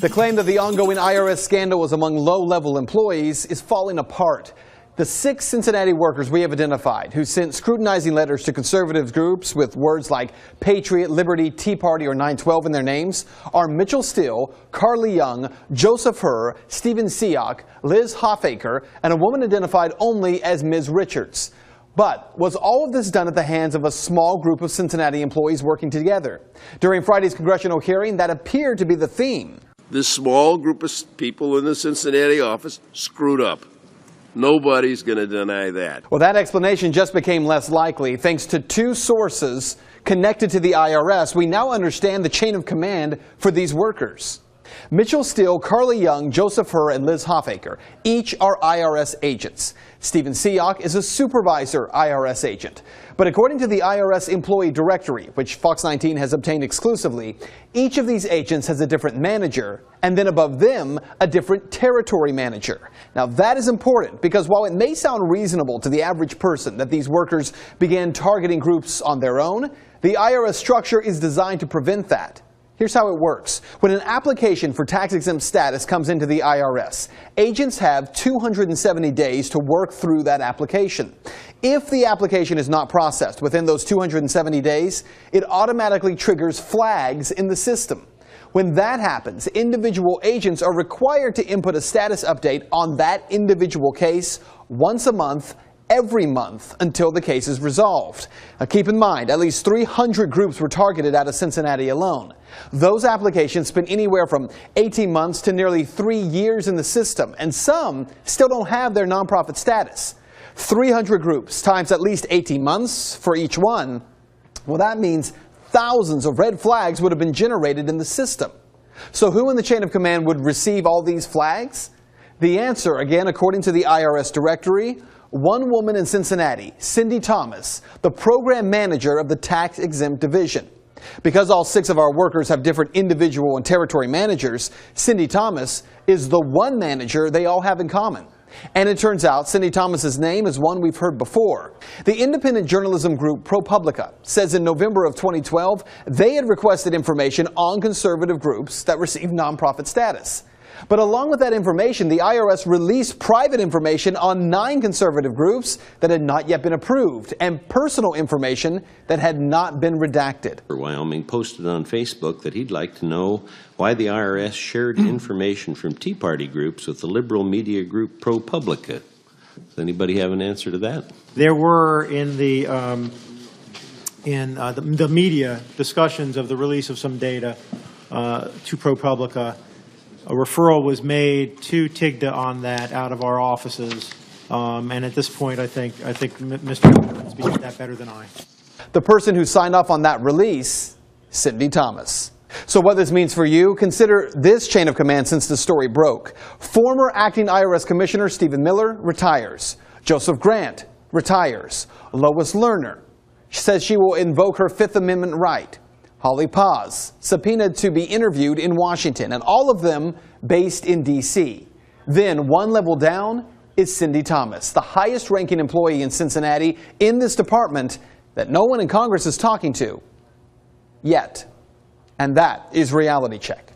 The claim that the ongoing IRS scandal is among low-level employees is falling apart. The 6 Cincinnati workers we have identified who sent scrutinizing letters to conservative groups with words like Patriot, Liberty, Tea Party, or 912 in their names are Mitchell Steele, Carly Young, Joseph Herr, Stephen Siak, Liz Hoffaker, and a woman identified only as Ms. Richards. But was all of this done at the hands of a small group of Cincinnati employees working together? During Friday's congressional hearing, that appeared to be the theme. This small group of people in the Cincinnati office screwed up. Nobody's going to deny that. Well, that explanation just became less likely. Thanks to 2 sources connected to the IRS, we now understand the chain of command for these workers. Mitchell Steele, Carly Young, Joseph Herr, and Liz Hoffaker each are IRS agents. Stephen Siak is a supervisor IRS agent. But according to the IRS Employee Directory, which Fox 19 has obtained exclusively, each of these agents has a different manager, and then above them, a different territory manager. Now that is important because while it may sound reasonable to the average person that these workers began targeting groups on their own, the IRS structure is designed to prevent that. Here's how it works. When an application for tax-exempt status comes into the IRS, agents have 270 days to work through that application. If the application is not processed within those 270 days, it automatically triggers flags in the system. When that happens, individual agents are required to input a status update on that individual case once a month, every month, until the case is resolved. Now keep in mind, at least 300 groups were targeted out of Cincinnati alone. Those applications spent anywhere from 18 months to nearly 3 years in the system, and some still don't have their nonprofit status. 300 groups times at least 18 months for each one. Well, that means thousands of red flags would have been generated in the system. So who in the chain of command would receive all these flags? The answer, again, according to the IRS directory, one woman in Cincinnati, Cindy Thomas, the program manager of the tax-exempt division. Because all 6 of our workers have different individual and territory managers, Cindy Thomas is the one manager they all have in common. And it turns out Cindy Thomas's name is one we've heard before. The independent journalism group ProPublica says in November of 2012, they had requested information on conservative groups that receive nonprofit status. But along with that information, the IRS released private information on 9 conservative groups that had not yet been approved and personal information that had not been redacted. Wyoming posted on Facebook that he'd like to know why the IRS shared information from Tea Party groups with the liberal media group ProPublica. Does anybody have an answer to that? There were in the media discussions of the release of some data to ProPublica. A referral was made to TIGTA on that out of our offices, and at this point, I think Mr. Miller can speak to that better than I. The person who signed off on that release, Cindy Thomas. So what this means for you, consider this chain of command since the story broke. Former acting IRS Commissioner Steven Miller retires. Joseph Grant retires. Lois Lerner says she will invoke her 5th Amendment right. Holly Paz, subpoenaed to be interviewed in Washington, and all of them based in D.C. Then, one level down is Cindy Thomas, the highest-ranking employee in Cincinnati in this department that no one in Congress is talking to yet. And that is Reality Check.